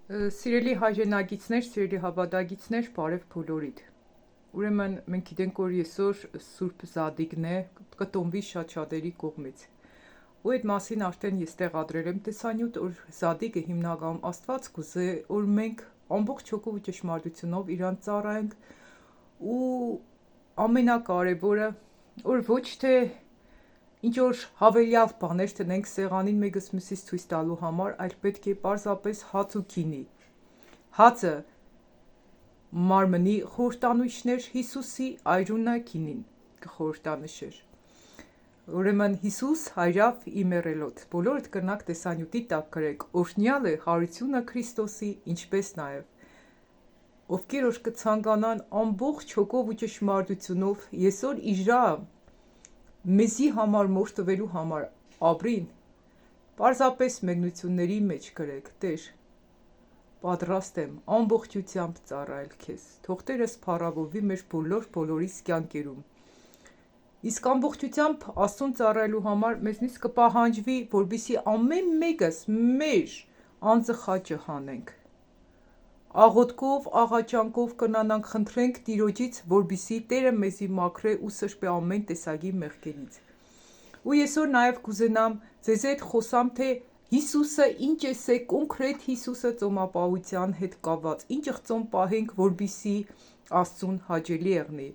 Սիրելի հայրենագիցներ, սիրելի հավատագիցներ, բարև բոլորիդ։ Ուրեմն մենք գիտենք, որ այսօր Սուրբ Զադիգն է, կտոնվի շատ շատերի կողմից։ Ու այդ մասին արդեն ես տեղադրել եմ տեսանյութ, որ Զադիգը հիմնականում Աստված կուզե, որ մենք ամբողջ հոգով ու ճշմարտությունով իրան ծառայենք ու ամենակարևորը, որ ոչ թե ինչ որ հավելյալ բաներ տնենք սեղանին մեկս մյուսից ցույց տալու համար, այլ պետք է պարզապես հաց ու գինի։ Հացը մարմնի խորհրդանիշներ Հիսուսի, այրունը գինին կխորհրդանշեր։ Ուրեմն Հիսուս հայրավ իմերելոտ։ Բոլորդ կրնակ տեսանյութի տակ գրեք, օրհնյալ է հարությունը Քրիստոսի, ինչպես նաև ովքեր որ կցանկանան ամբողջ հոգով ու ճշմարտությունով այսօր իրա մեզի համար մոր տվելու համար ապրին, պարզապես մեկնությունների մեջ գրեք, Տեր, պատրաստ եմ ամբողջությամբ ծառայել քեզ, թող Տերս փառավորվի մեր բոլորիս կյանքերում։ Իսկ ամբողջությամբ Աստծուն ծառայելու համար մեզնից կպահանջվի, որպեսզի ամեն մեկս մեր անձը խաչը հանենք։ Աղոթքով, աղաչանքով կնանանք խնդրենք Տիրոջից, որպեսզի Տերը մեզի մաքրե ու սրբե ամեն տեսակի մեղքերից։ Ու այսօր նաև կուզենամ ձեզ հետ խոսամ, թե Հիսուսը ինչ է կոնկրետ Հիսուսը ծոմապահության հետ կապված, ինչ ծոմ պահենք, որպեսզի Աստծուն հաճելի եղնի։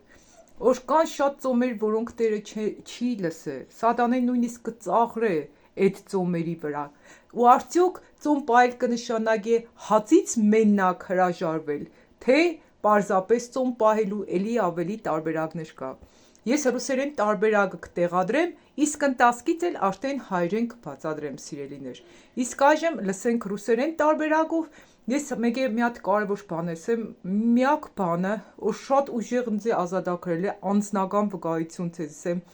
Որ կան շատ ծոմեր, որոնք Տերը չի լսե, Սատանեն նույնիսկ կծաղրե այդ ծոմերի վրա։ Ու արդյոք ծոմ պահել կնշանակի հացից մենակ հրաժարվել, թե պարզապես ծոմ պահելու էլի ավելի տարբերակներ կա։ Ես ռուսերեն տարբերակը կտեղադրեմ, իսկ ընթացքից էլ արդեն հայերեն կբացատրեմ, սիրելիներ։ Իսկ այժմ լսենք ռուսերեն տարբերակով, ես մի հատ կարևոր բան ասեմ, միակ բանը, որ շատ ուժեղ ինձ է ազատագրել է անձնական վկայություն ցեզ եմ։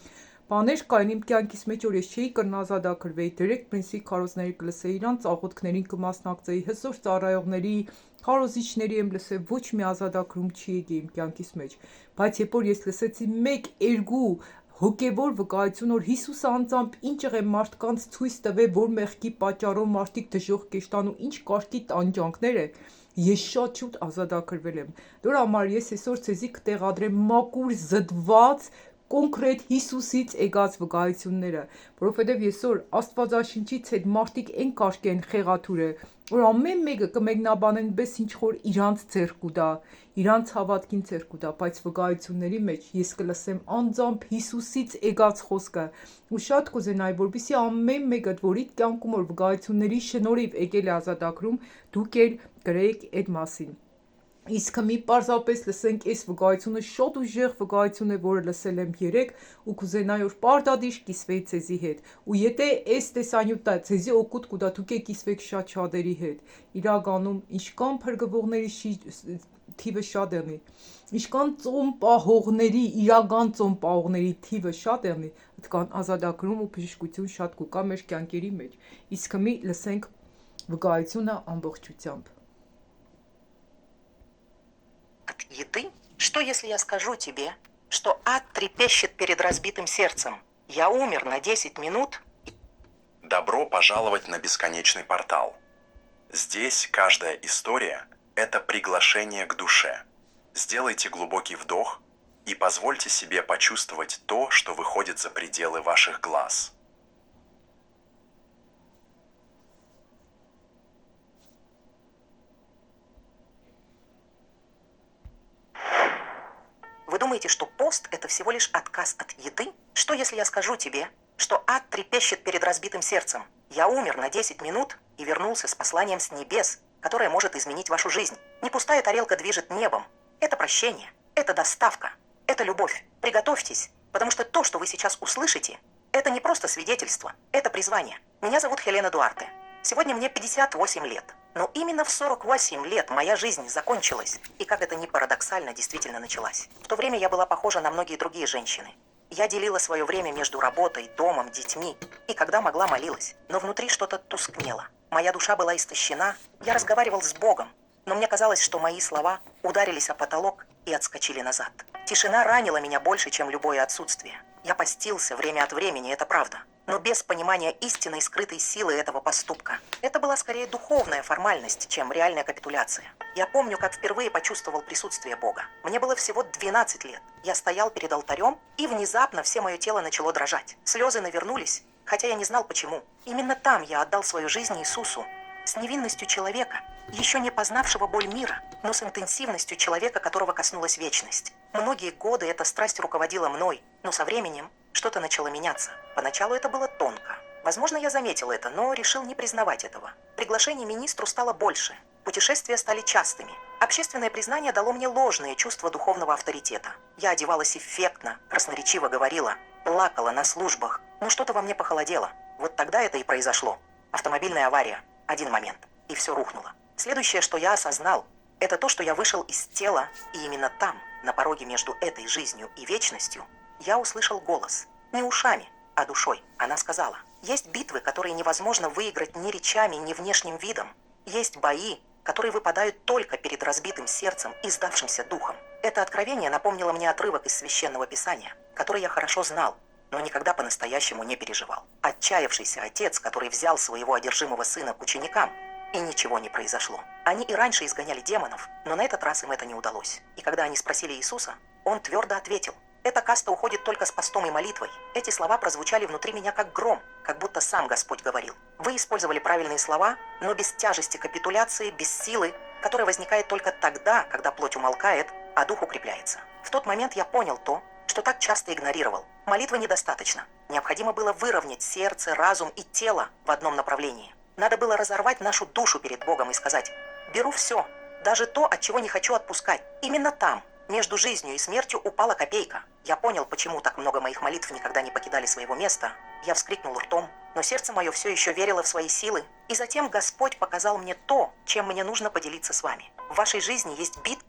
Բաներ կային իմ կյանքիս մեջ, որ ես չէի կրն ազատագրվեի, դերեկ պրինսի քարոզների կլսեի, իրանց աղոթքներին կմասնակցեի, հզոր ծառայողների, քարոզիչների եմ լսել, ոչ մի ազատագրում չի եկի իմ կյանքիս մեջ, բայց երբ որ ես լսեցի մեկ երկու հոգևոր վկայություն, որ Հիսուսը անձամբ ինչ է մարդկանց ցույց տվել, որ մեղքի պատճառով մարդիկ դժոխք կշտան ու ինչ կարգի տանջանքներ է, ես շատ շուտ ազատագրվել եմ։ Դրա համար ես այսօր ցեզի կտեղադրեմ մաքուր զդված կոնկրետ Հիսուսից եկած վկայությունները, որովհետև այսօր Աստվածաշնչից հետ մարդիկ են կարգ են խեղաթուրը, որ ամեն մեկը կմեկնաբանեն պես ինչ որ իրանց ձեռք ուտա, իրանց հավատքին ձեռք ուտա, բայց վկայությունների մեջ ես կլսեմ անձամբ Հիսուսից եկած խոսքը ու շատ կուզենայի, որպեսզի ամեն մեկը, որի կյանքում որ վկայությունների շնորհիվ եկել է ազատագրում, դուք էլ գրեք այդ մասին։ Իսկ մի պարզապես լսենք այս վկայությունը, շատ ուժեղ վկայություն է, որը լսել եմ երեք ու կուզենայի որ պարտադիր կիսվեի ցեզի հետ։ Ու եթե այս տեսանյութը ցեզի օգուտ կուտա, դուք կիսվեք շատ շատերի հետ։ Իրականում ինչքան փրկվողների թիվը շատ եղնի, ինչքան ծոմ պահողների, իրական ծոմ պահողների թիվը շատ եղնի, այդքան ազատագրում ու բժշկություն շատ կուկա մեր կյանքերի մեջ։ Իսկ մի լսենք վկայությունը ամբողջությամբ։ От еды? Что, если я скажу тебе, что ад трепещет перед разбитым сердцем? Я умер на 10 минут. Добро пожаловать на бесконечный портал. Здесь каждая история – это приглашение к душе. Сделайте глубокий вдох и позвольте себе почувствовать то, что выходит за пределы ваших глаз. Вы думаете, что пост – это всего лишь отказ от еды? Что, если я скажу тебе, что ад трепещет перед разбитым сердцем? Я умер на 10 минут и вернулся с посланием с небес, которое может изменить вашу жизнь. Не пустая тарелка движет небом. Это прощение, это доставка, это любовь. Приготовьтесь, потому что то, что вы сейчас услышите, это не просто свидетельство, это призвание. Меня зовут Хелена Дуарте. Сегодня мне 58 лет. Но именно в 48 лет моя жизнь закончилась. И как это ни парадоксально, действительно началась. В то время я была похожа на многие другие женщины. Я делила свое время между работой, домом, детьми. И когда могла, молилась. Но внутри что-то тускнело. Моя душа была истощена. Я разговаривал с Богом. Но мне казалось, что мои слова ударились о потолок и отскочили назад. Тишина ранила меня больше, чем любое отсутствие. Я постился время от времени, это правда. но без понимания истинной скрытой силы этого поступка. Это была скорее духовная формальность, чем реальная капитуляция. Я помню, как впервые почувствовал присутствие Бога. Мне было всего 12 лет. Я стоял перед алтарем, и внезапно все мое тело начало дрожать. Слезы навернулись, хотя я не знал почему. Именно там я отдал свою жизнь Иисусу. С невинностью человека, еще не познавшего боль мира, но с интенсивностью человека, которого коснулась вечность. Многие годы эта страсть руководила мной, но со временем что-то начало меняться. Поначалу это было тонко. Возможно, я заметил это, но решил не признавать этого. Приглашений министру стало больше. Путешествия стали частыми. Общественное признание дало мне ложное чувство духовного авторитета. Я одевалась эффектно, красноречиво говорила, плакала на службах. Но что-то во мне похолодело. Вот тогда это и произошло. Автомобильная авария. Один момент. И все рухнуло. Следующее, что я осознал, это то, что я вышел из тела, и именно там, на пороге между этой жизнью и вечностью, я услышал голос. Не ушами, а душой. Она сказала, есть битвы, которые невозможно выиграть ни речами, ни внешним видом. Есть бои, которые выпадают только перед разбитым сердцем и сдавшимся духом. Это откровение напомнило мне отрывок из Священного Писания, который я хорошо знал, но никогда по-настоящему не переживал. Отчаявшийся отец, который взял своего одержимого сына к ученикам, и ничего не произошло. Они и раньше изгоняли демонов, но на этот раз им это не удалось. И когда они спросили Иисуса, он твердо ответил, «Эта каста уходит только с постом и молитвой». Эти слова прозвучали внутри меня как гром, как будто сам Господь говорил. Вы использовали правильные слова, но без тяжести капитуляции, без силы, которая возникает только тогда, когда плоть умолкает, а дух укрепляется. В тот момент я понял то, что так часто игнорировал. Молитвы недостаточно. Необходимо было выровнять сердце, разум и тело в одном направлении. Надо было разорвать нашу душу перед Богом и сказать, «Беру все, даже то, от чего не хочу отпускать». Именно там, между жизнью и смертью, упала копейка. Я понял, почему так много моих молитв никогда не покидали своего места. Я вскрикнул ртом, но сердце мое все еще верило в свои силы. И затем Господь показал мне то, чем мне нужно поделиться с вами. В вашей жизни есть битва.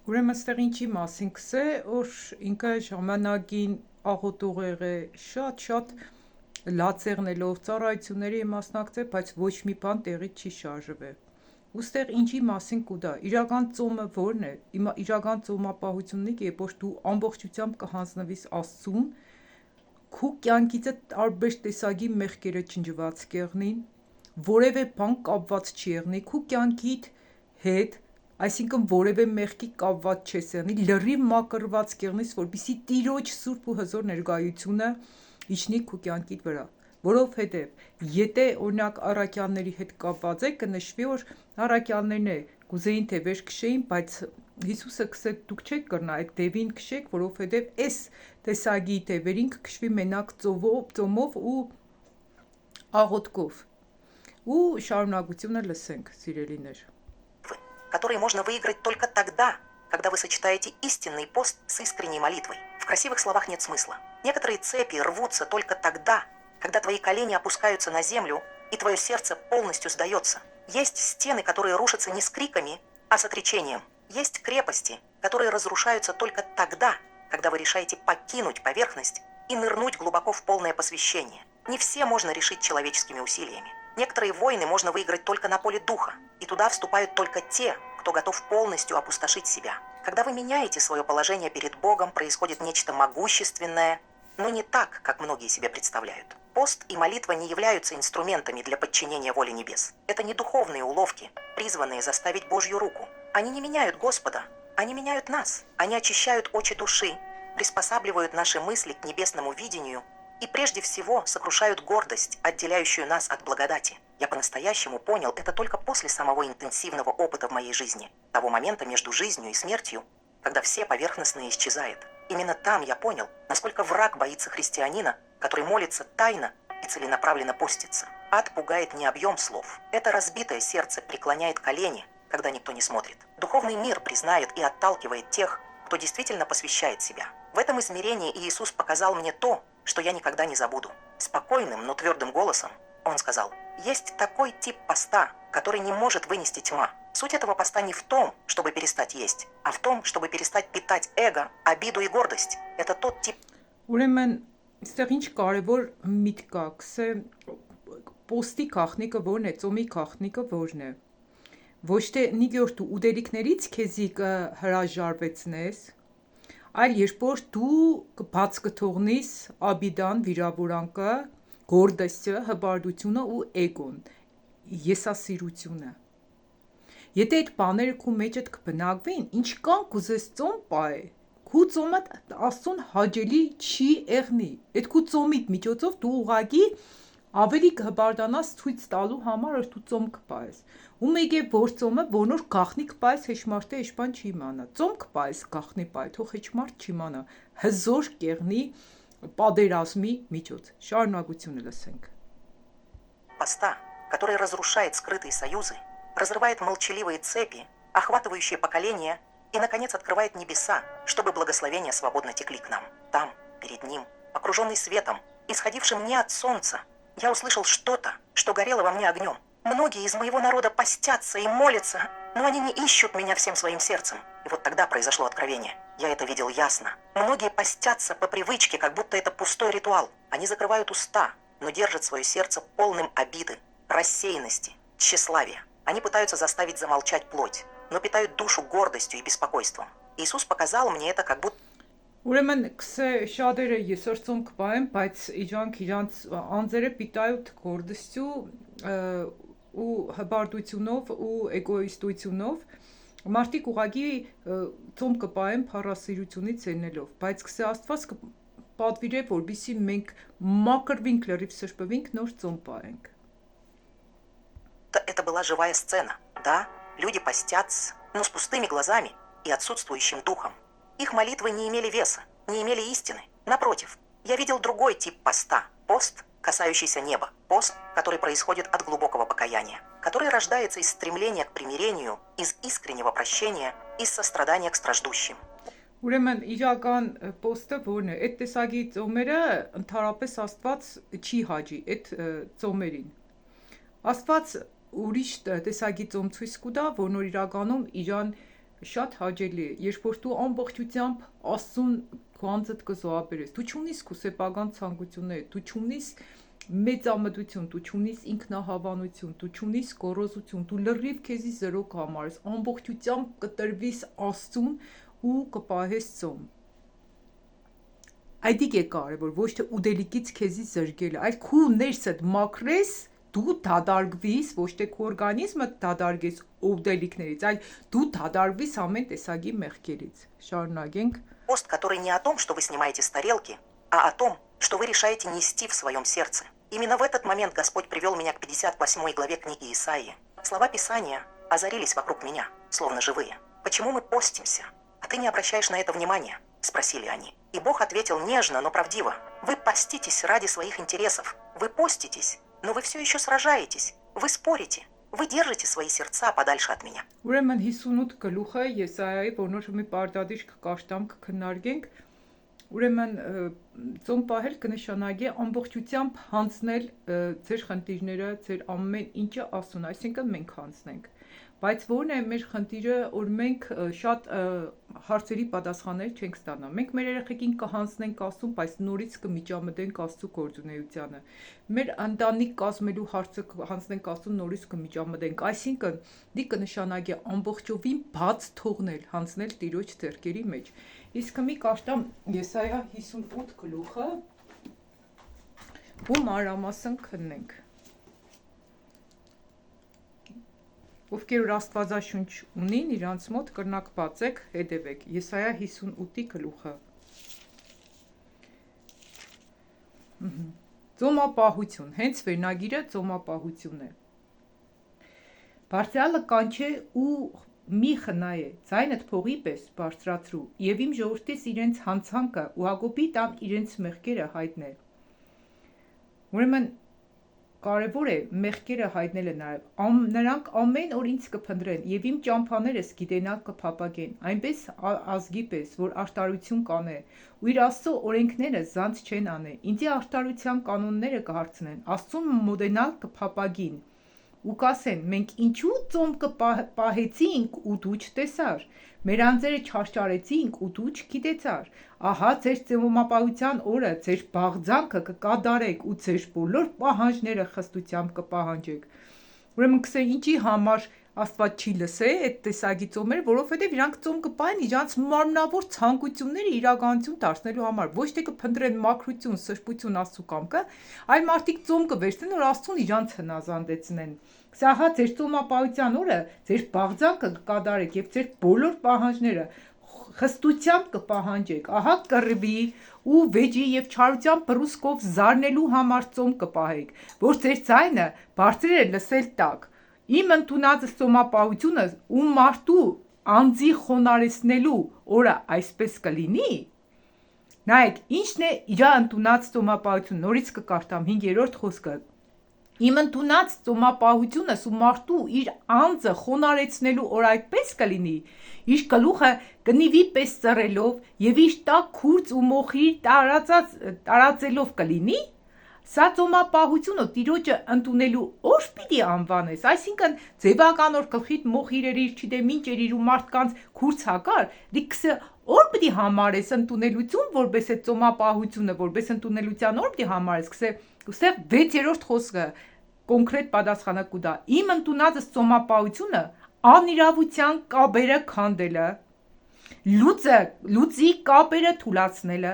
Ուրեմն ստեղ ինչի մասին կսե, որ ինքը ժամանակին աղոտողեր է շատ լացեղնելով ծառայությունների մասնակցել, բայց ոչ մի բան տեղից չի շարժվել։ Ոստեղ ինչի մասին կուտա, իրական ծոմը որն է, իրական ծոմապահությունն է, որ դու ամբողջությամբ կհանձնվիս Աստծուն, քու կյանքիցը տարբեր տեսակի մեղքերը չնջված կեղնին, որևէ բան կապված չի եղնի, քու կյանքիդ հետ Այսինքն որևէ մեղքի կապված չես եղնի, լրիվ մակրված կեղնես, որպեսզի Տիրոջ սուրբ ու հզոր ներկայությունը իջնի քո կյանքիդ վրա։ Որովհետև եթե օրինակ առաքյալների հետ կապված է, կնշվի, որ առաքյալներն է կուզեին թե վեր քշեին, բայց Հիսուսը կսե դուք չեք կրնա այդ դևին քշեք, որովհետև այս տեսակի դևերին կքշվի մենակ ծոմով ու աղոթքով։ Ու շարունակությունը լսենք, սիրելիներ։ Которые можно выиграть только тогда, когда вы сочетаете истинный пост с искренней молитвой. В красивых словах нет смысла. Некоторые цепи рвутся только тогда, когда твои колени опускаются на землю и твое сердце полностью сдается. Есть стены, которые рушатся не с криками, а с отречением. Есть крепости, которые разрушаются только тогда, когда вы решаете покинуть поверхность и нырнуть глубоко в полное посвящение. Не все можно решить человеческими усилиями. Некоторые войны можно выиграть только на поле духа, и туда вступают только те, кто готов полностью опустошить себя. Когда вы меняете свое положение перед Богом, происходит нечто могущественное, но не так, как многие себе представляют. Пост и молитва не являются инструментами для подчинения воле небес. Это не духовные уловки, призванные заставить Божью руку. Они не меняют Господа, они меняют нас. Они очищают очи души, приспосабливают наши мысли к небесному видению и прежде всего сокрушают гордость, отделяющую нас от благодати. Я по-настоящему понял это только после самого интенсивного опыта в моей жизни, того момента между жизнью и смертью, когда все поверхностное исчезает. Именно там я понял, насколько враг боится христианина, который молится тайно и целенаправленно постится. Ад пугает не объем слов. Это разбитое сердце преклоняет колени, когда никто не смотрит. Духовный мир признает и отталкивает тех, кто действительно посвящает себя. В этом измерении Иисус показал мне то, что я никогда не забуду. Спокойным, но твердым голосом он сказал, есть такой тип поста, который не может вынести тьма. Суть этого поста не в том, чтобы перестать есть, а в том, чтобы перестать питать эго, обиду и гордость. Это тот тип... Ուրեմն, այստեղ ինչ կարևոր միտք կա, կսե պոստի քաղտնիկը որն է, ծոմի քաղտնիկը որն է։ Ոչ թե նիգյոր դու ուդելիքներից քեզի կհրաժարվեցնես, այլ երբ որ դու բաց կթողնիս աբիդան, վիրավորանքը, գորդեսը, հբարդությունը ու էգոն, եսասիրությունը։ Եթե այդ բաները քու մեջդ կբնակվին, ինչքան կուզես ծոմ պահե, քու ծոմը Աստծուն հաճելի չի եղնի։ Այդ քու ծոմիդ միջոցով դու ուղղակի ավելի կհբարդանաս ցույց տալու համար, որ դու ծոմ կպահես։ Ու մեկ է որ ծոմը որնոր գախնի կպահես հեշմարտը էշպան չի իմանա։ Ծոմ կպահես գախնի պահ, թող հեշմարտ չիմանա։ Հզոր կեղնի պատերազմի միջոց։ Շարունակությունը լսենք։ Поста, который разрушает скрытые союзы, разрывает молчаливые цепи, охватывающие поколения, и, наконец, открывает небеса, чтобы благословения свободно текли к нам. Там, перед ним, окруженный светом, исходившим не от солнца, я услышал что-то, что горело во мне огнем. Многие из моего народа постятся и молятся, но они не ищут меня всем своим сердцем. И вот тогда произошло откровение. Я это видел ясно. Многие постятся по привычке, как будто это пустой ритуал. Они закрывают уста, но держат свое сердце полным обиды, рассеянности, тщеславия. Они пытаются заставить замолчать плоть, но питают душу гордостью и беспокойством. Иисус показал мне это как будто... Ուրեմն շատերը եսօր ծոմ կպահեն, բայց իրանք անձերը պիտայոտ գորդստու ու հբարդությունով ու էգոիստությունով մարդիկ ուղղակի ծոմ կպահեն փառասիրությունից ելնելով, բայց քսե Աստված կպատվիրե, որբիսի մենք մակրվինք, լրիվ սրբվինք, նոր ծոմ պահենք։ Это была живая сцена. Да, люди постятся, но с пустыми глазами и отсутствующим духом. Их молитвы не имели веса, не имели истины. Напротив, я видел другой тип поста. Пост, касающийся неба. Пост, который происходит от глубокого покаяния. Который рождается из стремления к примирению, из искреннего прощения, из сострадания к страждущим. Ուրեմն իրական պոստը որն է, այդ տեսակի ծոմերը ընդհանրապես Աստված չի հաճի այդ ծոմերին։ Աստված ուրիշ տեսակի ծոմ ցույց կտա, որն իրականում իրան շատ հաճելի է, երբ որ դու ամբողջությամբ Աստծուն քանձդ կզոհաբերես, դու չունիս քո սեփական ցանկություններ, դու չունիս մեծամտություն, դու չունիս ինքնահավանություն, դու չունիս գոռոզություն, դու լրիվ քեզի զրո կհամարես, ամբողջությամբ կտրվիս Աստծուն ու կպահես ծոմ։ Այդիկ է կարևոր, ոչ թե ուդելիկից քեզի զրկելը, այլ քու ներսդ մաքրես, դու դադարգվիս, ոչ թե քո օրգանիզմը դադարգես ուդելիկներից, այլ դու դադարգվիս ամեն տեսակի մեղքերից։ Շարունակենք։ Пост, который не о том, что вы снимаете с тарелки, а о том, что вы решаете нести в своем сердце. Именно в этот момент Господь привел меня к 58 главе книги Исаии. Слова Писания озарились вокруг меня, словно живые. «Почему мы постимся? А ты не обращаешь на это внимания?» – спросили они. И Бог ответил нежно, но правдиво. «Вы поститесь ради своих интересов. Вы поститесь, но вы все еще сражаетесь. Вы спорите. Вы держите свои сердца подальше от меня». Ուրեմն 58 գլուխը Եսայայի որնոր մի պարտադիր կկաշտամ կքննարկենք։ Ուրեմն ծոմ պահել կնշանակի ամբողջությամբ հանձնել ձեր խնդիրները, ձեր ամեն ինչը Աստծուն, այսինքն մենք հանձնենք։ Բայց որն է մեր խնդիրը, որ մենք շատ հարցերի պատասխաններ չենք ստանա։ Մենք մեր երեխեքին կհանձնենք Աստծուն, բայց նորից կմիջամտենք Աստծու գործունեությանը։ Մեր ընտանիք կազմելու հարցը հանձնենք Աստծուն, նորից կմիջամտենք։ Այսինքն, դի կնշանակի ամբողջովին բաց թողնել, հանձնել Տիրոջ ձեռքերի մեջ։ Իսկ մի կաշտամ Եսայա 58 գլուխը ու մանրամասն քննենք։ Ովքեր որ Աստվածաշունչ ունին, իրանց մոտ կրնակ բացեք, հետևեք։ Եսայա 58-ի գլուխը։ Ծոմապահություն, հենց վերնագիրը ծոմապահություն է։ Բարձրալը կանչե ու մի խնայ է, ձայնդ փողի պես բարձրացրու, եւ իմ ժողովրդիս իրենց հանցանքը ու Հակոբի տան իրենց մեղքերը հայտնել։ Ուրեմն կարևոր է մեղքերը հայտնելը նաև։ Նրանք ամեն օր ինձ կփնտրեն եւ իմ ճամփաներս գիտենալ կփապագեն, այնպես ազգի պես, որ արտարություն կանե, ու իր Աստծո օրենքները զանց չեն անե։ Ինձի արտարության կանոնները կհարցնեն, Աստծուն մոդենալ կփապագին։ Ու կասեն, մենք ինչու ծոմ կպահեցինք ու դու չտեսար, մեր անձերը չարչարեցինք ու դու չգիտեցար, ահա ձեր ծոմապահության օրը ձեր բաղձանքը կկատարեք ու ձեր բոլոր պահանջները խստությամբ կպահանջեք։ Ուրեմն քսե ինչի համար Աստված չի լսե այդ տեսակի ծոմերը, որովհետև իրանք ծոմ կպային իրանք մարմնավոր ցանկությունները իրականություն դարձնելու համար, ոչ թե կփնտրեն մաքրություն, սրբություն, Աստծո կամքը, այլ մարդիկ ծոմ կվերցնեն, որ Աստծուն իրանք հնազանդեցնեն։ Սա հա ձեր ծոմապահության օրը ձեր բաղձանքը կկատարեք եւ ձեր բոլոր պահանջները խստությամբ կպահանջեք, ահա կռվի ու վեճի եւ չարության բռուսկով զարնելու համար ծոմ կպահեք, որ ձեր ձայնը բարձրերը լսել տակ։ Իմ ընդունածը ծոմապահությունը ու մարդու անձի խոնարեցնելու օրը այսպես կլինի։ Նայեք, ինչն է իր ընդունած ծոմապահություն, նորից կկարդամ 5-րդ խոսքը։ Իմ ընդունած ծոմապահությունս ու մարդու իր անձը խոնարեցնելու օր այդպես կլինի, իր գլուխը կնիվի պես ծռելով եւ իր տակ քուրձ ու մոխիր տարածելով կլինի։ Սա ծոմապահությունը տիրոջը ընդունելու օր պիտի անվանես, այսինքն ձևական օր գլխիդ մոխիրերիր, չդեմ ինչերիր ու մարդկանց քուրձ հակար, դիքսը օր պիտի համարես ընդունելություն, որպես է ծոմապահությունը, որպես ընդունելության օր պիտի համարես, կսե 6-րդ խոսքը կոնկրետ պատասխանը կուտա։ Իմ ընդունածս ծոմապահությունը անիրավության կապերը քանդելը, լուծի կապերը թուլացնելը,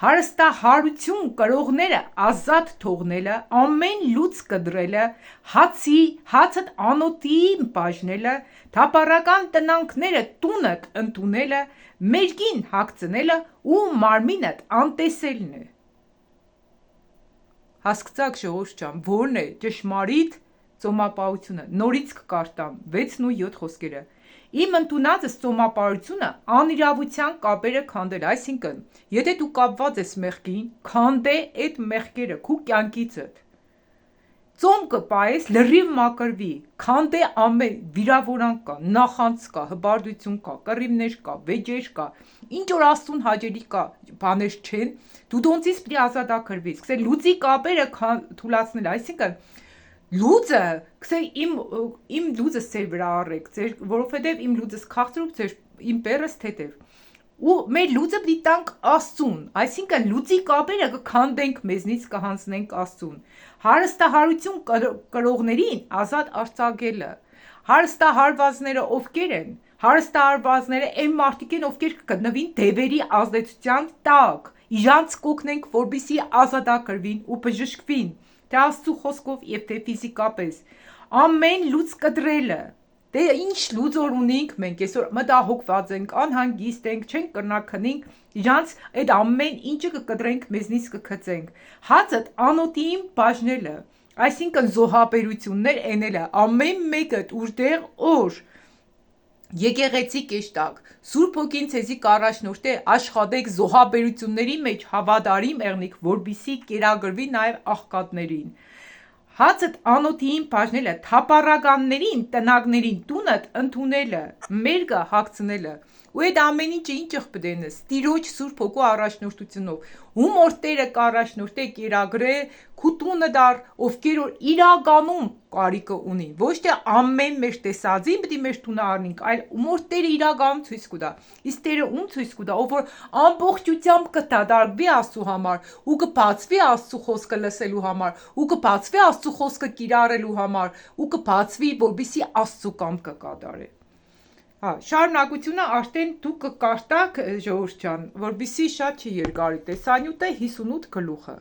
հարստահարություն կրողները ազատ թողնելը, ամեն լուծ կդրելը, հացդ անոթին բաժնելը, թափառական տնանքները տունդ ընդունելը, մերկին հագցնելը ու մարմինդ անտեսելն է։ Հասկացաք ժողովուրդ ջան, որն է ճշմարիտ ծոմապահությունը։ Նորից կկարտամ 6 ու 7 խոսքերը։ Իմ ընդունածս ծոմապահությունը անիրավության կապերը քանդել, այսինքն, եթե դու կապված ես մեղքին, քանդե այդ մեղքերը քու կյանքիցդ։ Ծոմ կպայես լրիվ մակրվի, քանդե ամեն վիրավորանք կա, նախանց կա, հբարդություն կա, կռիվներ կա, վեճեր կա, ինչ որ Աստծուն հաճելի կա, բաներ չեն, դու դոնցից պիտի ազատագրվես, կսե լուծի կապերը թուլացնել, այսինքն լուծը, կսե իմ լուծս ձեր վրա առեք, որովհետև իմ լուծս քաղցրուկ, իմ պերս թեթև, ու մեր լուծը պիտի տանք Աստծուն, այսինքն լուծի կապերը կքանդենք մեզնից կհանձնենք Աստծուն, հարստահարություն կրողներին ազատ արձակելը, հարստահարվածները ովքեր են, հարստահարվածները այն մարդիկ են, ովքեր կգտնվին դևերի ազդեցության տակ, իրանց կօգնենք, որպեսզի ազատագրվին ու բժշկվին, թե Աստծու խոսքով եւ թե ֆիզիկապես, ամեն լուծ կդրելը, դե ինչ լուծոր ունենք մենք այսօր մտահոգված ենք, անհանգիստ ենք, չենք կրնա քնենք, իրանց այդ ամեն ինչը կկտրենք, մեզնից կգծենք, հացդ անոթին բաժնելը, այսինքն զոհաբերություններ ենելը, ամեն մեկը ուժդեղ օր, եկեղեցի կեշտակ, Սուրբ Հոգին ցեզի կառաջնորդե աշխատեք զոհաբերությունների մեջ հավատարիմ եղնիք, որպեսզի կերակրվի նաև աղքատներին։ Հացդ անոթին բաժնելը, թափառականներին, տնագներին տունդ ընդունելը, մերկը հագցնելը, ու այդ ամեն ինչը ինչ ըխպդենս, Տիրոջ Սուրբ Հոգու առաջնորդությունով, ում որ Տերը կառաջնորդե կերակրե, քու տունը դար, ովքեր որ իրականում կարիքը ունին, ոչ թե ամեն մեր տեսածին պիտի մեր տունը առնենք, այլ ում որ Տերը իրականում ցույց կտա, իսկ Տերը ում ցույց կտա, ով որ ամբողջությամբ կդադարվի Աստծու համար, ու կբացվի Աստծու խոսքը լսելու համար, ու կբացվի Աստծու խոսքը կիրառելու համար, ու կբացվի, որպեսզի Աստծու կամքը կատարի։ Հա, շարունակությունը արդեն դուք կկարտակ ժողովուրդ ջան, որպեսզի շատ չերկարի, տեսանյութը 58 գլուխը։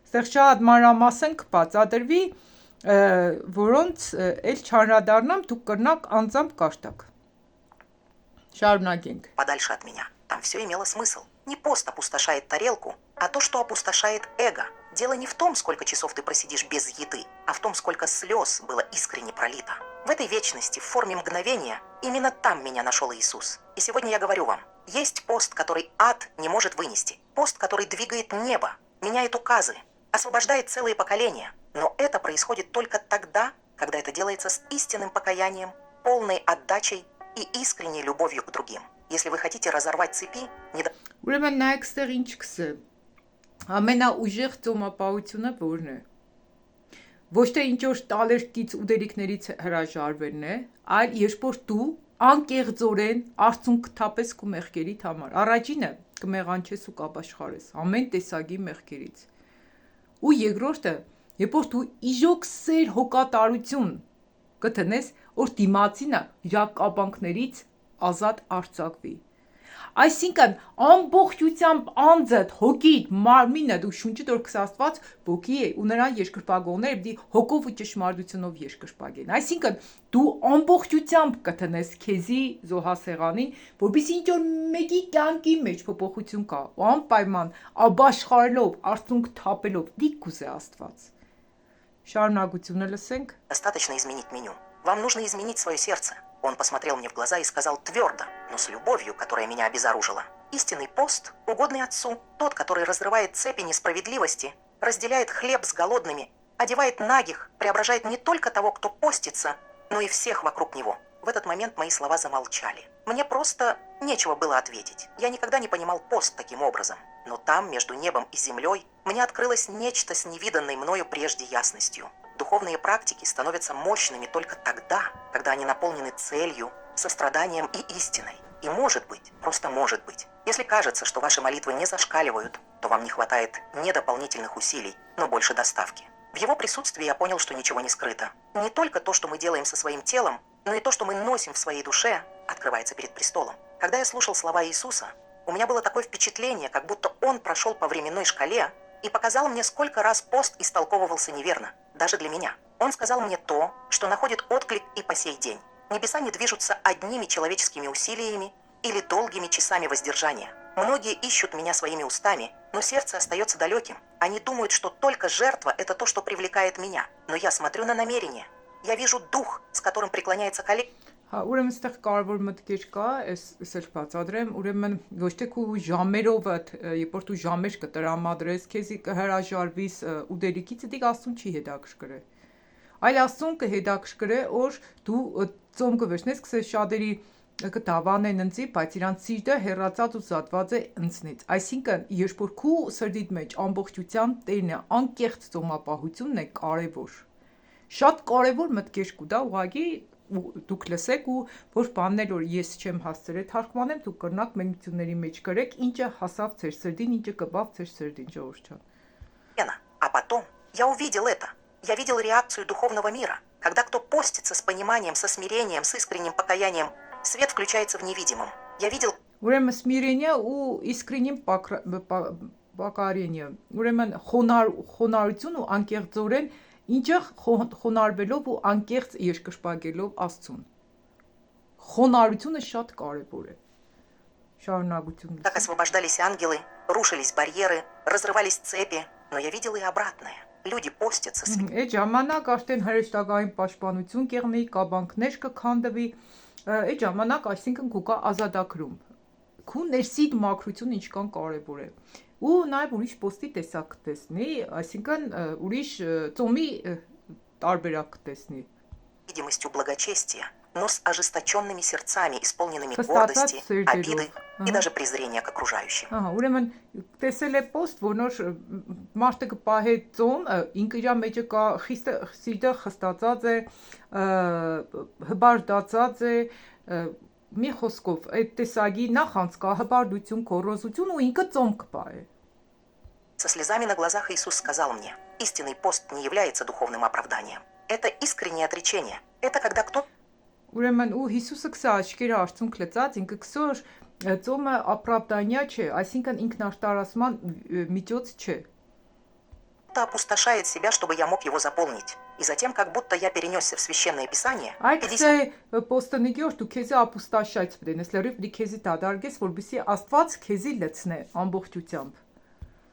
Այստեղ շատ մանրամասն կբացատրվի, որոնց էլ չանդրադառնամ, դուք կրնաք անձամբ կարտակ։ Շարունակենք։ Подальше от меня. Там все имело смысл. Не пост опустошает тарелку, а то, что опустошает эго. Дело не в том, сколько часов ты просидишь без еды, а в том, сколько слез было искренне пролито. В этой вечности, в форме мгновения, именно там меня нашел Иисус. И сегодня я говорю вам, есть пост, который ад не может вынести. Пост, который двигает небо, меняет указы, освобождает целые поколения. Но это происходит только тогда, когда это делается с истинным покаянием, полной отдачей и искренней любовью к другим. Если вы хотите разорвать цепи, Ուրեմն նայեք ստեղ ինչ կսե։ Ամենաուժեղ ծոմապահությունը որն է։ Ոչ թե ինչ որ տալերկից ուտելիքներից հրաժարվելն է, այլ երբ որ դու անկեղծորեն արցունք կթափես քո մեղքերիդ համար։ Առաջինը կմեղանչես ու կապաշխարես ամեն տեսակի մեղքերից։ Ու երկրորդը, երբ որ դու իժոք սեր հոգատարություն կտնես որ դիմացինը իրավկաբանքներից ազատ արձակվի։ Այսինքն ամբողջությամբ անձդ, հոգիդ, մարմինդ ու շունչդ որ քսաստված ոգի է ու նրան երկրպագողները պիտի հոգով ու ճշմարտությունով երկրպագեն։ Այսինքն դու ամբողջությամբ կտնես քեզի զոհասեղանին, որովհետեւ ինչ որ մեկի կյանքի մեջ փոփոխություն կա, ու անպայման աբաշխարելով, արցունք թափելով, դի կուզե Աստված։ Շարունակությունը լսենք։ Достаточно изменить меню. Вам нужно изменить свое сердце. Он посмотрел мне в глаза и сказал твердо, но с любовью, которая меня обезоружила. Истинный пост, угодный Отцу, тот, который разрывает цепи несправедливости, разделяет хлеб с голодными, одевает нагих, преображает не только того, кто постится, но и всех вокруг него. В этот момент мои слова замолчали. Мне просто нечего было ответить. Я никогда не понимал пост таким образом. Но там, между небом и землей, мне открылось нечто с невиданной мною прежде ясностью. Духовные практики становятся мощными только тогда, когда они наполнены целью, состраданием и истиной. И может быть, просто может быть, если кажется, что ваши молитвы не зашкаливают, то вам не хватает не дополнительных усилий, но больше доставки. В его присутствии я понял, что ничего не скрыто. Не только то, что мы делаем со своим телом, но и то, что мы носим в своей душе, открывается перед престолом. Когда я слушал слова Иисуса, у меня было такое впечатление, как будто Он прошел по временной шкале и показал мне, сколько раз пост истолковывался неверно, даже для меня. Он сказал мне то, что находит отклик и по сей день. Небеса не движутся одними человеческими усилиями или долгими часами воздержания. Многие ищут меня своими устами, но сердце остается далеким. Они думают, что только жертва – это то, что привлекает меня. Но я смотрю на намерение. Я вижу дух, с которым преклоняется колено. Հա, ուրեմն այստեղ կարևոր մտքեր կա, ես էլ բացատրեմ, ուրեմն ոչ թե քո ժամերով, երբ որ դու ժամեր կտրամադրես, քեզի կհրաժարվիս ուդելիքից, դի Աստուն չի հետաքրքրե։ Այլ Աստուն կհետաքրքրե, որ դու ծոմ կվերցնես, կսես շատերի կդավանեն ընձի, բայց իրանց սիրտը հեռացած ու զատված է ընձնից։ Այսինքն, երբ որ քո սրտիդ մեջ ամբողջությամբ Տերն է, անկեղծ ծոմապահությունն է կարևոր։ Շատ կարևոր մտքեր կու դա, ուղղակի դուք լսեք ու որ բաններ որ ես չեմ հասցրել թարգմանեմ դուք կրնակ մենությունների մեջ գրեք ինչը հասավ ձեր սրդին ինչը կբավ ձեր սրդին ժողովուրդ ջան А потом я увидел это. Я видел реакцию духовного мира. Когда кто постится с пониманием, со смирением, с искренним покаянием, свет включается в невидимом. Я видел ուրեմն սմիրենիա ու իսկրինին պակարենիա ուրեմն խոնարհություն ու անկեղծորեն Ինչը խոնարհվելով ու անկեղծ երկրպագելով Աստծուն։ Խոնարհությունը շատ կարևոր է։ Շարունակություն։ как освобождались ангелы, рушились барьеры, разрывались цепи, но я видел и обратное. Люди постятся с Այդ ժամանակ արդեն հրեշտակային պաշտպանություն կեղնի, կաբանքներ կքանդվի, այդ ժամանակ այսինքն կուկա ազատագրում։ Քու ներսիդ մաքրությունը ինչքան կարևոր է։ Ու նաև ուրիշ պոստի տեսակ կտեսնի, այսինքն ուրիշ ծոմի տարբերակ կտեսնի։ видимостью благочестия, но с ожесточенными сердцами, исполненными гордости, обиды и даже презрения к окружающим. Ահա, ուրեմն տեսել է post, որոնց մարդը կպահե ծոմ, ինքը իր մեջը կա սիրտը խստացած է, հբարդացած է, մի խոսքով այդ տեսակի նախանց կա հբարդություն, քորոզություն ու ինքը ծոմ կպահե։ Со слезами на глазах Иисус сказал мне, истинный пост не является духовным оправданием. Это искреннее отречение. Это когда кто-то Ուրեմն ու Հիսուսը կսա աչքերը արցունք լծած, ինքը կսոր ծոմը ապրապտանյա չէ, այսինքն ինքնարտարացման միջոց չէ։ опустошает себя, чтобы я мог его заполнить. И затем, как будто я перенесся в Священное Писание, Այդ 50 է պոստնիկի որ դու քեզի ապուստաշայց բդենես, լրիվ դի քեզի տադարգես, որբիսի Աստված քեզի լցնե ամբողջությամբ։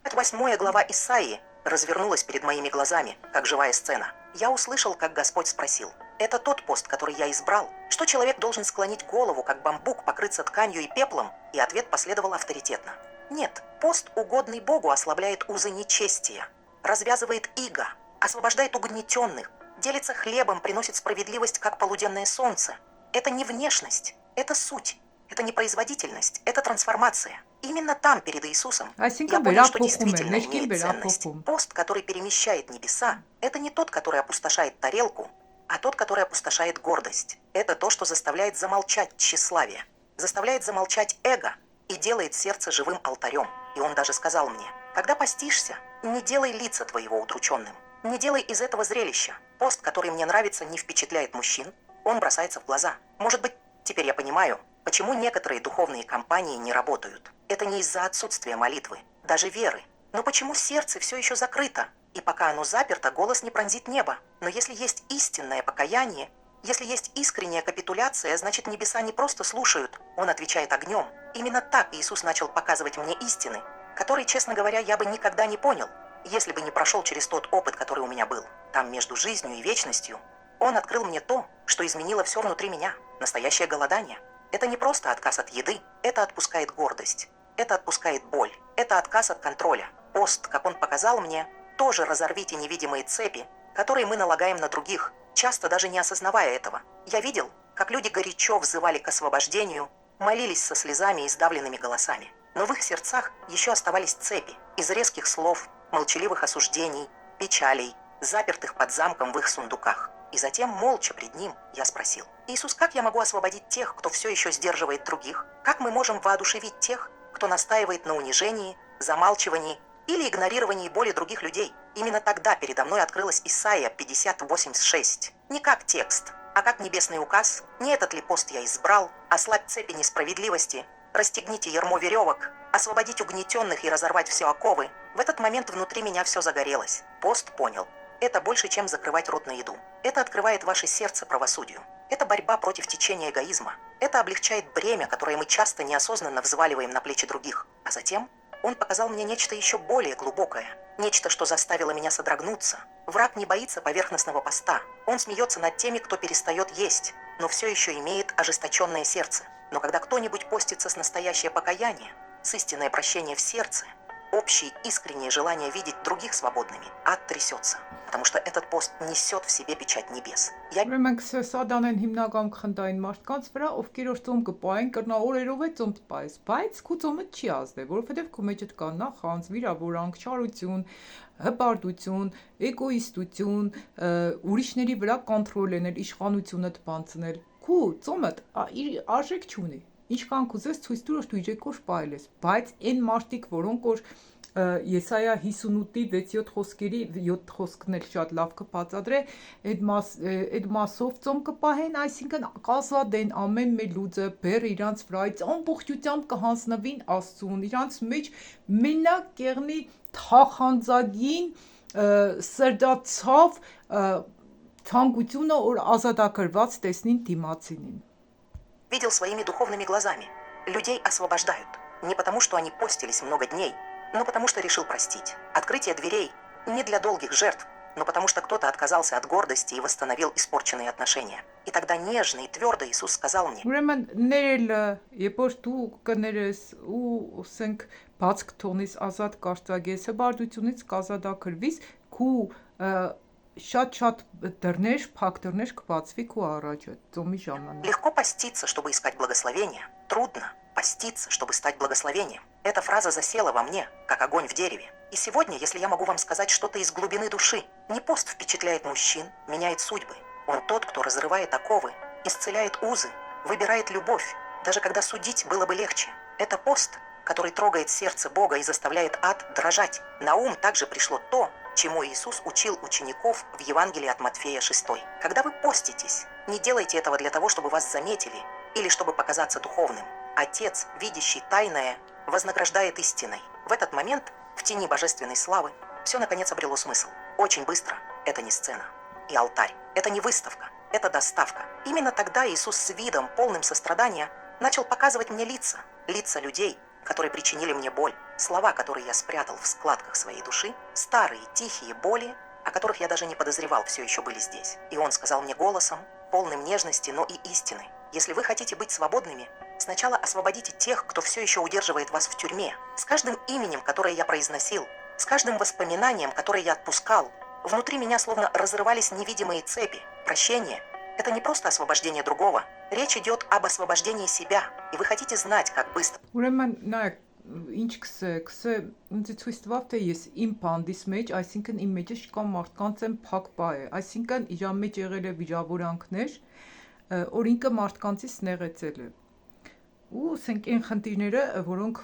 8 глава Исаии развернулась перед моими глазами, как живая сцена. Я услышал, как Господь спросил, это тот пост, который я избрал, что человек должен склонить голову, как бамбук, покрыться тканью и пеплом, и ответ последовал авторитетно. Нет, пост, угодный Богу, ослабляет узы нечестия, развязывает иго, освобождает угнетенных, делится хлебом, приносит справедливость, как полуденное солнце. Это не внешность, это суть, это не производительность, это трансформация. Именно там, перед Иисусом, я понял, что действительно имеет ценность. Пост, который перемещает небеса, это не тот, который опустошает тарелку, а тот, который опустошает гордость. Это то, что заставляет замолчать тщеславие, заставляет замолчать эго и делает сердце живым алтарем. И он даже сказал мне, когда постишься, не делай лица твоего удрученным, не делай из этого зрелища. Пост, который мне нравится, не впечатляет мужчин, он бросается в глаза. Может быть, теперь я понимаю, почему некоторые духовные компании не работают. Это не из-за отсутствия молитвы, даже веры. Но почему сердце все еще закрыто? И пока оно заперто, голос не пронзит небо. Но если есть истинное покаяние, если есть искренняя капитуляция, значит небеса не просто слушают, он отвечает огнем. Именно так Иисус начал показывать мне истины, которые, честно говоря, я бы никогда не понял, если бы не прошел через тот опыт, который у меня был. Там между жизнью и вечностью он открыл мне то, что изменило все внутри меня. Настоящее голодание. Это не просто отказ от еды, это отпускает гордость, это отпускает боль, это отказ от контроля. Пост, как он показал мне, тоже разорвите невидимые цепи, которые мы налагаем на других, часто даже не осознавая этого. Я видел, как люди горячо взывали к освобождению, молились со слезами и сдавленными голосами. Но в их сердцах еще оставались цепи из резких слов, молчаливых осуждений, печалей, запертых под замком в их сундуках. И затем, молча пред ним, я спросил: «Иисус, как я могу освободить тех, кто все еще сдерживает других? Как мы можем воодушевить тех, кто настаивает на унижении, замалчивании или игнорировании боли других людей?» Именно тогда передо мной открылась Исайя 50:86. Не как текст, а как небесный указ. Не этот ли пост я избрал? Ослабь цепи несправедливости, расстегните ярмо веревок, освободить угнетенных и разорвать все оковы. В этот момент внутри меня все загорелось. Пост понял. Это больше, чем закрывать рот на еду. Это открывает ваше сердце правосудию. Это борьба против течения эгоизма. Это облегчает бремя, которое мы часто неосознанно взваливаем на плечи других. А затем он показал мне нечто еще более глубокое. Нечто, что заставило меня содрогнуться. Враг не боится поверхностного поста. Он смеется над теми, кто перестает есть, но все еще имеет ожесточенное сердце. Но когда кто-нибудь постится с настоящее покаяние, с истинное прощение в сердце, общее искреннее желание видеть других свободными, ад трясется. Потому что этот пост несет в себе печать небес. Я Ուրեմն սա դանեն հիմնական քնդային մարդկանց վրա, ովքեր որ ծոմ կպային, կրնա օրերով է ծոմ տպայես, բայց քու ծոմը չի ազդե, որովհետև քու մեջդ կա նախանձ, վիրավորանք, չարություն, հպարտություն, էգոիստություն, ուրիշների վրա կոնտրոլ անել, իշխանությունդ բանցնել։ Քու ծոմդ իր արժեք չունի։ Ինչքան կուզես ցույց տուր, որ դու իջեկոր պայել ես, բայց այն մարդիկ, որոնք որ Եսայա 58:6-7 խոսքերի 7 խոսքն էլ շատ լավ կբացատրե, այդ մասով ծոմ կպահեն, այսինքն կազատեն ամեն մելուձը, բեր իրանց վրայից ամբողջությամբ կհանձնվին Աստծուն, իրանց մեջ մենակ կեղնի թախանձագին սրդացավ թանկությունը, որ ազատագրված տեսնին դիմացինին։ видел своими духовными глазами. Людей освобождают. Не потому, что они постились много дней, но потому, что решил простить. Открытие дверей не для долгих жертв, но потому, что кто-то отказался от гордости и восстановил испорченные отношения. И тогда нежно и твердо Иисус сказал мне: Ուրեմն ներելը, երբ որ դու կներես ու ասենք բաց կթողնես ազատ կարծագես, հբարտությունից կազատագրվիս, քու շատ դռներ, փակ դռներ կբացվի քու առաջը, ծոմի ժամանակ։ легко поститься, чтобы искать благословение. Трудно поститься, чтобы стать благословением. Эта фраза засела во мне, как огонь в дереве. И сегодня, если я могу вам сказать что-то из глубины души, не пост впечатляет мужчин, меняет судьбы. Он тот, кто разрывает оковы, исцеляет узы, выбирает любовь, даже когда судить было бы легче. Это пост, который трогает сердце Бога и заставляет ад дрожать. На ум также пришло то, чему Иисус учил учеников в Евангелии от Матфея 6. Когда вы поститесь, не делайте этого для того, чтобы вас заметили или чтобы показаться духовным. Отец, видящий тайное, вознаграждает истиной. В этот момент, в тени божественной славы, все наконец обрело смысл. Очень быстро. Это не сцена. И алтарь. Это не выставка. Это доставка. Именно тогда Иисус с видом, полным сострадания, начал показывать мне лица. Лица людей, которые причинили мне боль. Слова, которые я спрятал в складках своей души. Старые, тихие боли, о которых я даже не подозревал, все еще были здесь. И он сказал мне голосом, полным нежности, но и истины: если вы хотите быть свободными, сначала освободите тех, кто все еще удерживает вас в тюрьме. С каждым именем, которое я произносил, с каждым воспоминанием, которое я отпускал, внутри меня словно разрывались невидимые цепи. Прощение – это не просто освобождение другого. Речь идет об освобождении себя. И вы хотите знать, как быстро. Ուրեմն նայեք, ինչ կսե ինձ ցույց տվավ թե ես իմ բանդիս մեջ, այսինքն իմ մեջ կա մարդկանց են փակ բայ է, այսինքն իր մեջ եղել է վիրավորանքներ, որ ինքը մարդկանցից նեղեցել է։ Ու ասենք այն խնդիրները, որոնք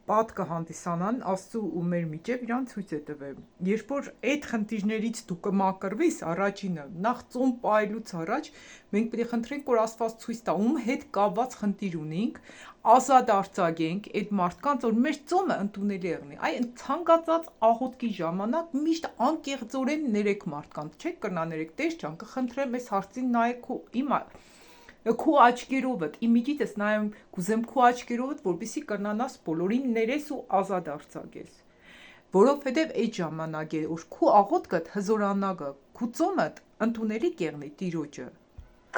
պատ կհանդիսանան Աստծու ու մեր միջև իրան ցույց է տվել։ Երբ որ այդ խնդիրներից դու կմակրվիս, առաջինը նախ ծոմ պահելուց առաջ մենք պետք է խնդրենք, որ Աստված ցույց տա ում հետ կապված խնդիր ունենք, ազատ արձակենք այդ մարդկանց, որ մեր ծոմը ընդունելի եղնի։ Այ ցանկացած աղոթքի ժամանակ միշտ անկեղծորեն ներեք մարդկանց, չեք կրնա ներեք, Տեր ջան, կխնդրեմ այս հարցին նայեք քո աչքերովդ, իմիջիցս նայեմ, կուզեմ քո աչքերովդ, որպեսզի կրնանաս բոլորին ներես ու ազատ արձակես։ Որովհետև այդ ժամանակ է, որ քո աղոթքդ հզորանա գա, քո ծոմդ ընդունելի կեղնի Տիրոջը։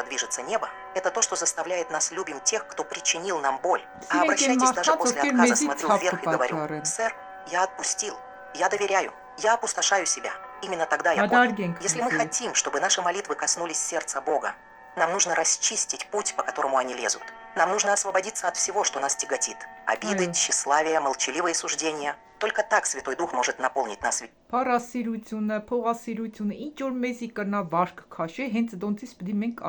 Движется небо, это то, что заставляет нас любим тех, кто причинил нам боль. Сирень А обращайтесь даже Марфа, после только отказа, медит смотрю цапку вверх и говорю: подчарен. «Сэр, я отпустил, я доверяю, я опустошаю себя». Именно тогда я Адар понял, генг если мы музей. хотим, чтобы наши молитвы коснулись сердца Бога, нам нужно расчистить путь, по которому они лезут. Нам нужно освободиться от всего, что нас тяготит. Обиды, Ой. тщеславие, молчаливые суждения. Только так Святой Дух может наполнить нас. Փառասիրությունը, փողասիրությունը, ինչ որ մեզի կրնա վարկ քաշե, հենց դոնցից պետք է մենք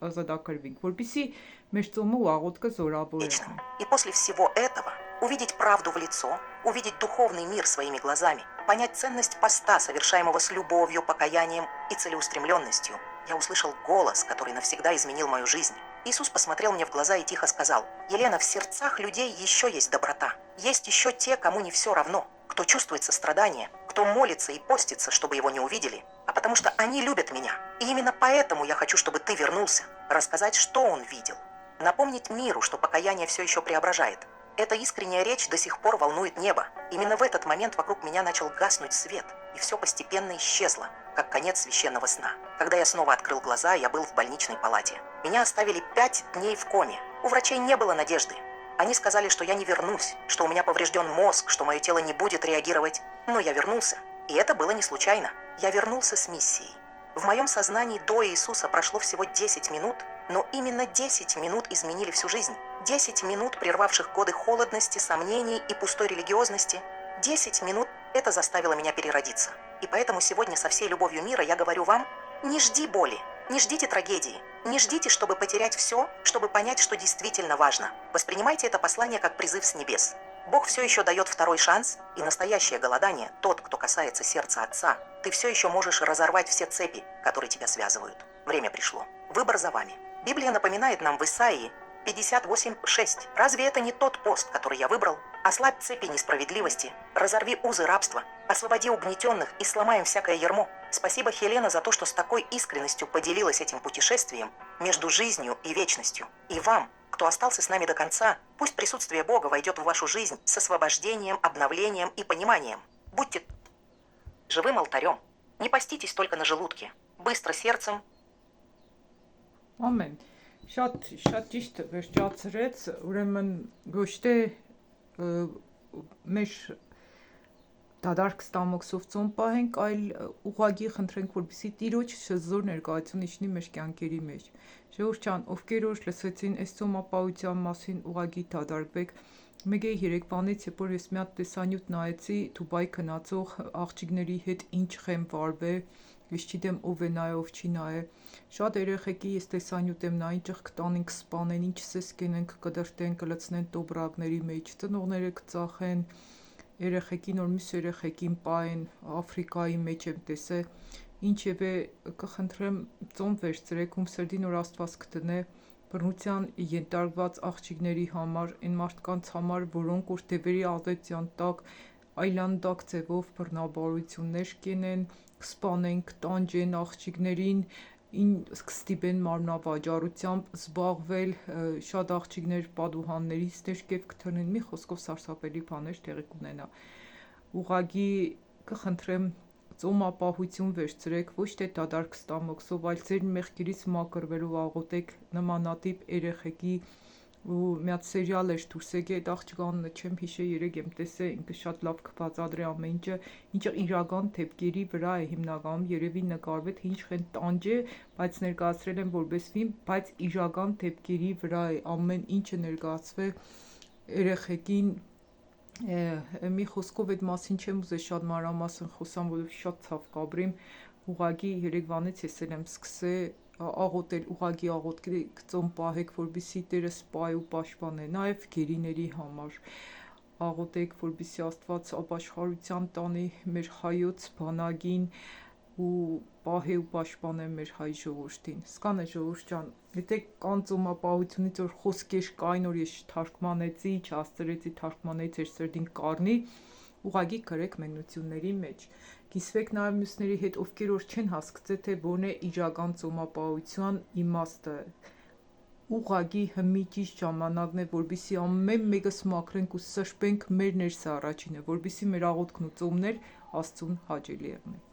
ազատակրվենք, որպեսզի մեր ծոմը ու աղոթքը զորավոր Вечным. լինի։ И после всего этого увидеть правду в лицо, увидеть духовный мир своими глазами, понять ценность поста, совершаемого с любовью, покаянием и целеустремленностью, я услышал голос, который навсегда изменил мою жизнь. Иисус посмотрел мне в глаза и тихо сказал: «Елена, в сердцах людей еще есть доброта. Есть еще те, кому не все равно, кто чувствует сострадание, кто молится и постится, чтобы его не увидели, а потому что они любят меня. И именно поэтому я хочу, чтобы ты вернулся, рассказать, что он видел. Напомнить миру, что покаяние все еще преображает. Эта искренняя речь до сих пор волнует небо. Именно в этот момент вокруг меня начал гаснуть свет, и все постепенно исчезло, как конец священного сна. Когда я снова открыл глаза, я был в больничной палате. Меня оставили 5 дней в коме. У врачей не было надежды. Они сказали, что я не вернусь, что у меня поврежден мозг, что мое тело не будет реагировать. Но я вернулся. И это было не случайно. Я вернулся с миссией. В моем сознании до Иисуса прошло всего 10 минут, но именно 10 минут изменили всю жизнь. 10 минут, прервавших годы холодности, сомнений и пустой религиозности. 10 минут это заставило меня переродиться. И поэтому сегодня со всей любовью мира я говорю вам: не жди боли, не ждите трагедии, не ждите, чтобы потерять все, чтобы понять, что действительно важно. Воспринимайте это послание как призыв с небес. Бог все еще дает второй шанс, и настоящее голодание, тот, кто касается сердца Отца, ты все еще можешь разорвать все цепи, которые тебя связывают. Время пришло. Выбор за вами. Библия напоминает нам в Исаии 58:6. Разве это не тот пост, который я выбрал? Ослабь цепи несправедливости, разорви узы рабства, освободи угнетенных и сломаем всякое ярмо. Спасибо, Хелена, за то, что с такой искренностью поделилась этим путешествием между жизнью и вечностью. И вам, кто остался с нами до конца, пусть присутствие Бога войдет в вашу жизнь с освобождением, обновлением и пониманием. Будьте живым алтарем. Не поститесь только на желудке. Быстро сердцем. Ամեն։ Շատ ճիշտ վերջացրեց, ուրեմն ոչ թե մեր դադարք ստամոքսով ծոմ պահենք, այլ ուղղակի խնդրենք, որպեսզի Տիրոջ շզոր ներկայություն իջնի մեր կյանքերի մեջ։ Ժողովուրդ ջան, ովքեր որ լսեցին այս ծոմապահության մասին, ուղղակի դադարվեք։ Մեկ է երեկվանից, երբ որ ես մի հատ տեսանյութ նայեցի Դուբայ քնացող աղջիկների հետ ինչ խեմ վարվե, ես չգիտեմ ով է նայ, ով չի նայ։ Շատ երեխեքի ես տեսանյութ եմ նայ, ինչ կտանենք, սպանեն, ինչ սես կենենք, կդրտեն, կլցնեն տոբրակների մեջ, ծնողները կծախեն, երեխեքին որ մյուս երեխեքին պահեն, Աֆրիկայի մեջ եմ տեսել, ինչևէ կխնդրեմ ծոմ վերցրեք, ում սրդին որ Աստված կտնե բռնության ենթարկված աղջիկների համար, այն մարդկանց համար, որոնք որ դեպերի ազդեցության տակ այլանդակ ձևով բռնաբարություններ կենեն, կսպանեն, կտանջեն աղջիկներին, կստիպեն մարմնավաճառությամբ զբաղվել, շատ աղջիկներ պատուհաններից ներքև կթռնեն, մի խոսքով սարսափելի բաներ տեղի կունենա։ Ուղղակի կխնդրեմ ծոմապահություն վերցրեք, ոչ թե դադարք ստամոքսով, այլ ձեր մեղքերից մաքրվելով աղոթեք նմանատիպ երեխեքի ու մի հատ սերիալ էր դուրս եկել, այդ աղջկանը չեմ հիշե, երեք եմ տեսել, ինքը շատ լավ կբացատրի ամեն ինչը, ինչը իրական դեպքերի վրա է հիմնականում, երևի նկարվեց ինչ են տանջե, բայց ներկայացրել են որպես ֆիլմ, բայց իրական դեպքերի վրա է ամեն ինչը ներկայացվել երեխեքին։ Մի խոսքով այդ մասին չեմ ուզել շատ մանրամասն խոսամ, որովհետև շատ ցավ կաբրիմ, ուղղակի երեկվանից ես եմ սկսել աղոթել, ուղղակի աղոթքի ծոմ պահեք, որպեսզի Տերը սպայ ու պաշտպանե, նաև գերիների համար։ աղոթեք, որպեսզի Աստված ապաշխարության տանի մեր հայոց բանակին ու պահե ու պաշտպանե մեր հայ ժողովրդին։ Սկան է ժողովուրդ ջան, եթե կան ծոմապահությունից որ խոսքեր կային, որ ես չթարգմանեցի, չհասցրեցի թարգմանեի ձեր սրտին կառնի, ուղղակի գրեք մեկնությունների մեջ։ Կիսվեք նաև մյուսների հետ, ովքեր որ չեն հասկացել, թե որն է իրական ծոմապահության իմաստը։ Ուղղակի հմի ճիշտ ժամանակն է, որպեսզի ամեն մեկս մաքրենք ու սրբենք մեր ներսը առաջինը, որպեսզի մեր աղոթքն ու ծոմներ Աստծուն հաճելի եղնի։